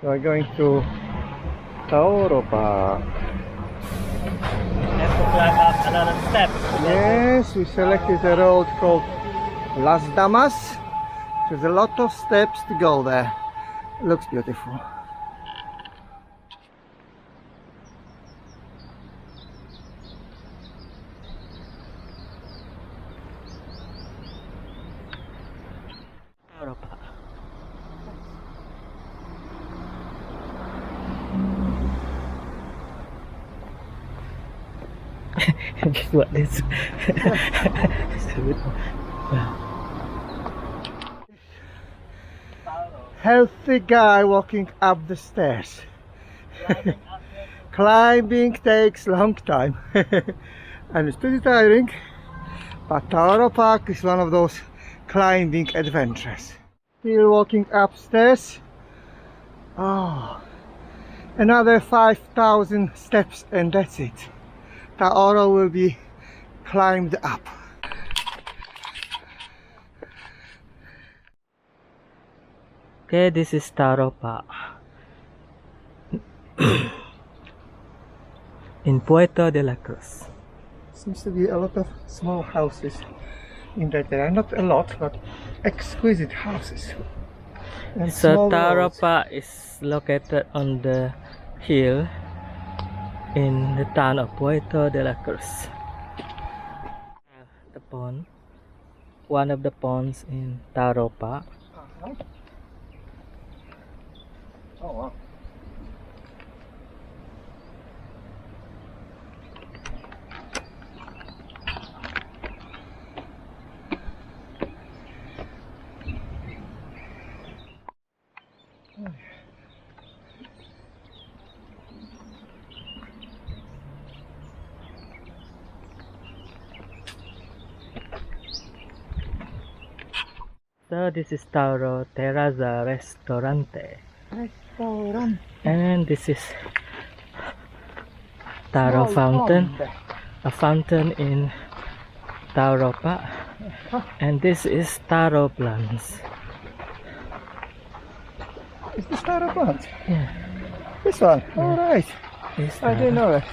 We're going to Taoro Park. Have to climb up another step. Yes, we selected a road called Las Damas. There's a lot of steps to go there. Looks beautiful. Taoro Park. Guess what this? Healthy guy walking up the stairs. Climbing takes long time and it's pretty tiring, but Taoro Park is one of those climbing adventures. Still walking upstairs. Oh, another 5,000 steps and that's it. Taoro will be climbed up. Okay, this is Taoro Park in Puerto de la Cruz. Seems to be a lot of small houses in that area. Not a lot, but exquisite houses. And So small Taoro roads. Park is located on the hill in the town of Puerto de la Cruz. The pond, one of the ponds in Taoro Park. Uh-huh. Oh wow. So this is Taoro Terraza Restaurante, Restaurant. and this is Taoro Small Fountain, pond. a fountain in Taoro Park, and this is Taoro Plants. Is this Taoro plant? Yeah, This one? Alright. this I didn't know that.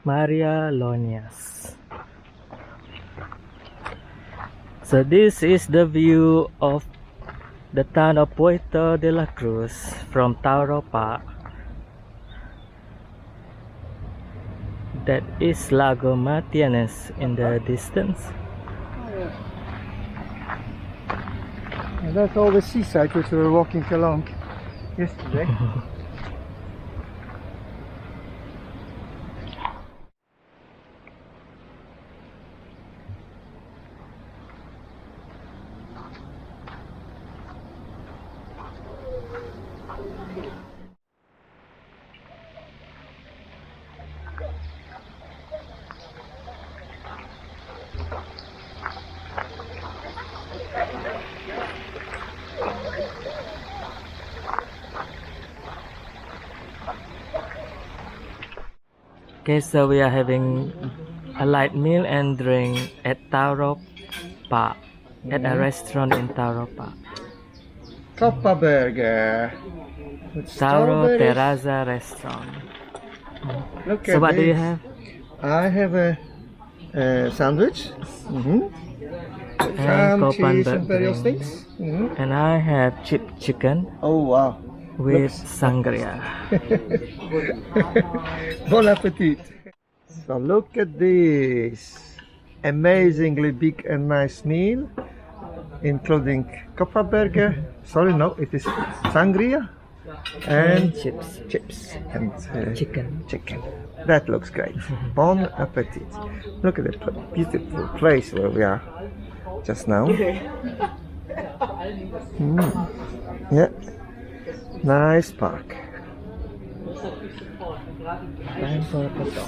Maria Lonias. So this is the view of the town of Puerto de la Cruz from Taoro Park. That is Lago Martínez in the distance. And that's all the seaside which we were walking along yesterday. Okay, so we are having a light meal and drink at Taoro Park, at a restaurant in Taoro Park. Coppa burger. With Taoro strawberries. Terraza Restaurant. Look So at what do you this. have? I have a sandwich. And Ham, Copan cheese, and various drink. things. And I have chipped chicken Oh wow. with sangria. Bon appetit. So look at this amazingly big and nice meal, including coppa burger. Sorry, no, it is sangria and chips and Chicken. That looks great. Bon appetit. Look at the beautiful place where we are just now. Yeah, nice park. Time for a photo.